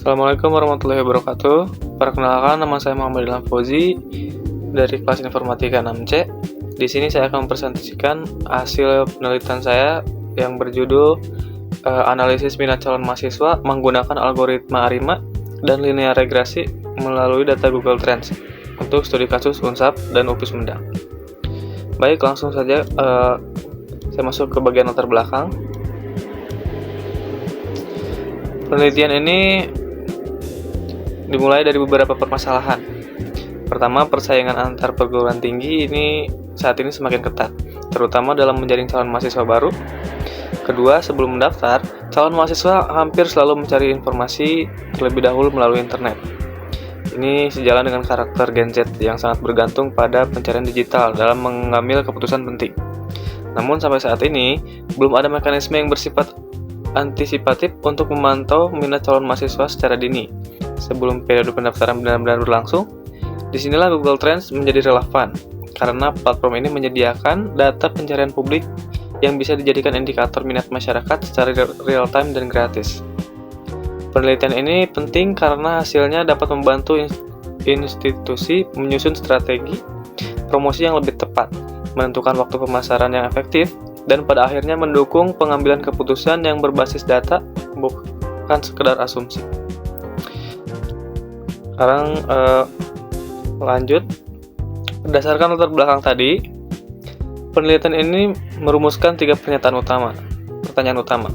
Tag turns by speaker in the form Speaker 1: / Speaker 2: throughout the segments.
Speaker 1: Assalamualaikum warahmatullahi wabarakatuh. Perkenalkan, nama saya Muhammad Ilham Fauzi dari kelas Informatika 6C. Di sini saya akan mempresentasikan hasil penelitian saya yang berjudul analisis minat calon mahasiswa menggunakan algoritma ARIMA dan linear regresi melalui data Google Trends untuk studi kasus UNSAP dan UPI Sumedang. Baik, langsung saja saya masuk ke bagian latar belakang. Penelitian ini dimulai dari beberapa permasalahan. Pertama, persaingan antar perguruan tinggi ini saat ini semakin ketat, terutama dalam menjaring calon mahasiswa baru. Kedua, sebelum mendaftar, calon mahasiswa hampir selalu mencari informasi terlebih dahulu melalui internet. Ini sejalan dengan karakter Gen Z yang sangat bergantung pada pencarian digital dalam mengambil keputusan penting. Namun sampai saat ini, belum ada mekanisme yang bersifat antisipatif untuk memantau minat calon mahasiswa secara dini. Sebelum periode pendaftaran benar-benar berlangsung, disinilah Google Trends menjadi relevan, karena platform ini menyediakan data pencarian publik yang bisa dijadikan indikator minat masyarakat secara real-time dan gratis. Penelitian ini penting karena hasilnya dapat membantu institusi menyusun strategi promosi yang lebih tepat, menentukan waktu pemasaran yang efektif, dan pada akhirnya mendukung pengambilan keputusan yang berbasis data, bukan sekedar asumsi. Sekarang lanjut. Berdasarkan latar belakang tadi, penelitian ini merumuskan 3 pertanyaan utama.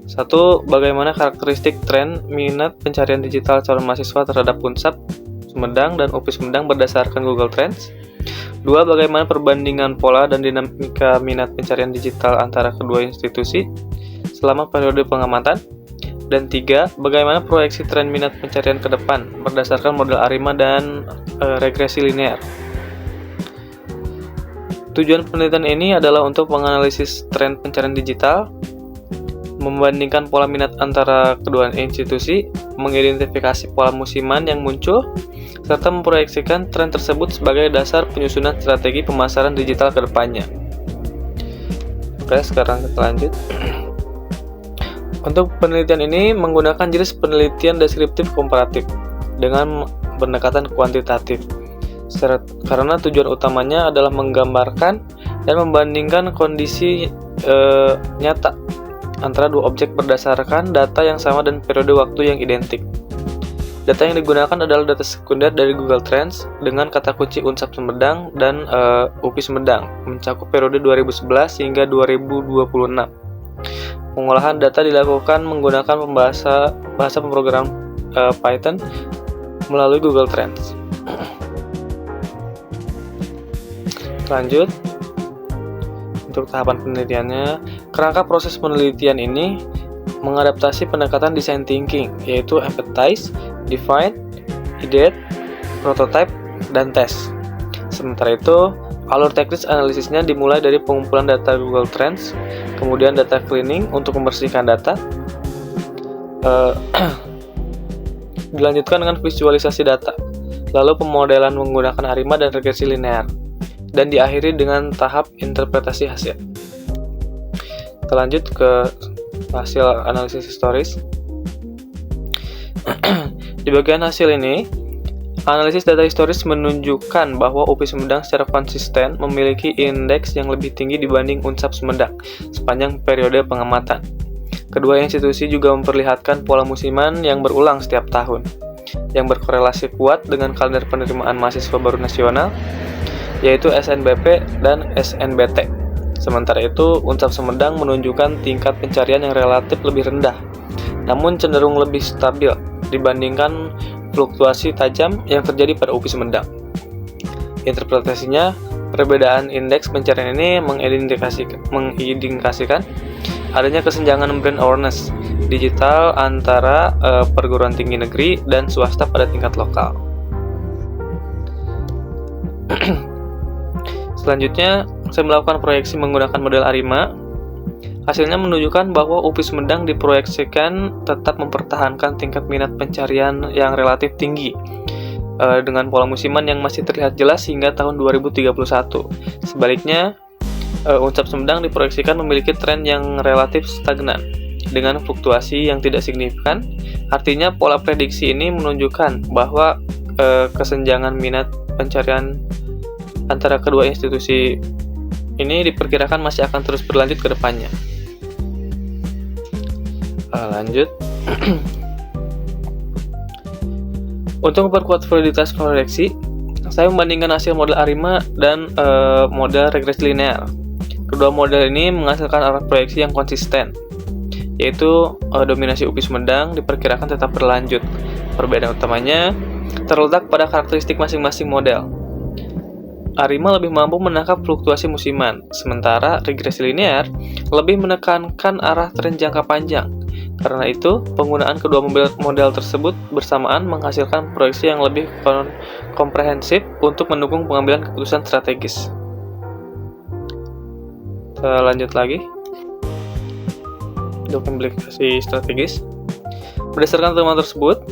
Speaker 1: 1. Bagaimana karakteristik tren minat pencarian digital calon mahasiswa terhadap UNSAP Sumedang dan UPI Sumedang berdasarkan Google Trends? 2. Bagaimana perbandingan pola dan dinamika minat pencarian digital antara kedua institusi selama periode pengamatan? Dan 3. Bagaimana proyeksi tren minat pencarian ke depan berdasarkan model ARIMA dan regresi linear? Tujuan penelitian ini adalah untuk menganalisis tren pencarian digital, membandingkan pola minat antara kedua institusi, mengidentifikasi pola musiman yang muncul, serta memproyeksikan tren tersebut sebagai dasar penyusunan strategi pemasaran digital ke depannya. Oke, sekarang kita lanjut. Untuk penelitian ini menggunakan jenis penelitian deskriptif komparatif dengan pendekatan kuantitatif, karena tujuan utamanya adalah menggambarkan dan membandingkan kondisi nyata antara dua objek berdasarkan data yang sama dan periode waktu yang identik. Data yang digunakan adalah data sekunder dari Google Trends dengan kata kunci UNSAP Sumedang dan UPI Sumedang, mencakup periode 2011 hingga 2026. Pengolahan data dilakukan menggunakan bahasa pemrogram Python melalui Google Trends. Lanjut. Untuk tahapan penelitiannya, kerangka proses penelitian ini mengadaptasi pendekatan design thinking, yaitu empathize, define, ideate, prototype, dan test. Sementara itu, alur teknis analisisnya dimulai dari pengumpulan data Google Trends, kemudian data cleaning untuk membersihkan data, dilanjutkan dengan visualisasi data, lalu pemodelan menggunakan ARIMA dan regresi linear, dan diakhiri dengan tahap interpretasi hasil. Kita lanjut ke hasil analisis historis. Di bagian hasil ini, analisis data historis menunjukkan bahwa UPI Sumedang secara konsisten memiliki indeks yang lebih tinggi dibanding UNSAP Sumedang sepanjang periode pengamatan. Kedua institusi juga memperlihatkan pola musiman yang berulang setiap tahun, yang berkorelasi kuat dengan kalender penerimaan mahasiswa baru nasional, yaitu SNBP dan SNBT. Sementara itu, UNSAP Sumedang menunjukkan tingkat pencarian yang relatif lebih rendah, namun cenderung lebih stabil dibandingkan fluktuasi tajam yang terjadi pada UPI Sumedang. Interpretasinya, perbedaan indeks pencarian ini mengindikasikan adanya kesenjangan brand awareness digital antara perguruan tinggi negeri dan swasta pada tingkat lokal. Selanjutnya, saya melakukan proyeksi menggunakan model ARIMA. Hasilnya menunjukkan bahwa UPI Sumedang diproyeksikan tetap mempertahankan tingkat minat pencarian yang relatif tinggi dengan pola musiman yang masih terlihat jelas hingga tahun 2031. Sebaliknya, UNSAP Sumedang diproyeksikan memiliki tren yang relatif stagnan dengan fluktuasi yang tidak signifikan. Artinya pola prediksi ini menunjukkan bahwa kesenjangan minat pencarian antara kedua institusi ini diperkirakan masih akan terus berlanjut ke depannya. Lanjut. Untuk memperkuat validitas proyeksi, saya membandingkan hasil model ARIMA dan model regresi linear. Kedua model ini menghasilkan arah proyeksi yang konsisten, yaitu dominasi UPI Sumedang diperkirakan tetap berlanjut. Perbedaan utamanya terletak pada karakteristik masing-masing model. ARIMA lebih mampu menangkap fluktuasi musiman, sementara regresi linear lebih menekankan arah tren jangka panjang. Karena itu, penggunaan kedua model tersebut bersamaan menghasilkan proyeksi yang lebih komprehensif untuk mendukung pengambilan keputusan strategis. Kita lanjut lagi. Untuk implikasi strategis. Berdasarkan temuan tersebut,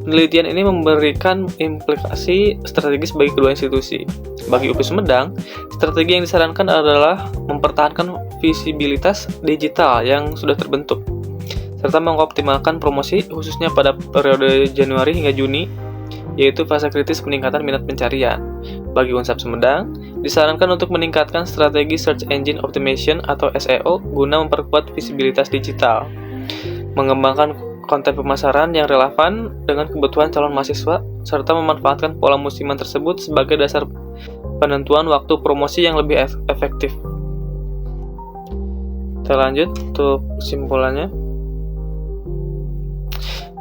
Speaker 1: penelitian ini memberikan implikasi strategis bagi kedua institusi. Bagi UPI Sumedang, strategi yang disarankan adalah mempertahankan visibilitas digital yang sudah terbentuk, serta mengoptimalkan promosi khususnya pada periode Januari hingga Juni, yaitu fase kritis peningkatan minat pencarian. Bagi Unsap Sumedang, disarankan untuk meningkatkan strategi Search Engine Optimization atau SEO guna memperkuat visibilitas digital, mengembangkan konten pemasaran yang relevan dengan kebutuhan calon mahasiswa, serta memanfaatkan pola musiman tersebut sebagai dasar penentuan waktu promosi yang lebih efektif. Kita lanjut untuk kesimpulannya.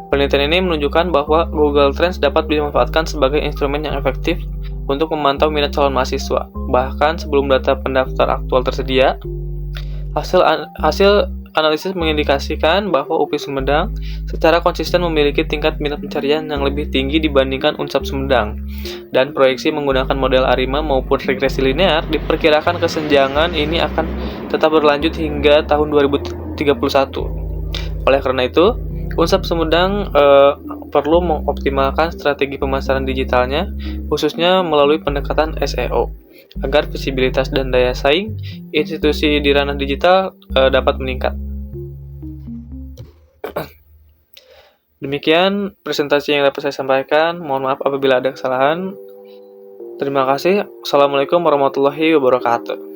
Speaker 1: Penelitian ini menunjukkan bahwa Google Trends dapat dimanfaatkan sebagai instrumen yang efektif untuk memantau minat calon mahasiswa. Bahkan sebelum data pendaftar aktual tersedia, hasil analisis mengindikasikan bahwa UPI Sumedang secara konsisten memiliki tingkat minat pencarian yang lebih tinggi dibandingkan Unsap Sumedang. Dan proyeksi menggunakan model ARIMA maupun regresi linear diperkirakan kesenjangan ini akan tetap berlanjut hingga tahun 2031. Oleh karena itu, Unsap Sumedang perlu mengoptimalkan strategi pemasaran digitalnya, khususnya melalui pendekatan SEO, agar visibilitas dan daya saing institusi di ranah digital dapat meningkat. Demikian presentasi yang dapat saya sampaikan. Mohon maaf apabila ada kesalahan. Terima kasih. Assalamualaikum warahmatullahi wabarakatuh.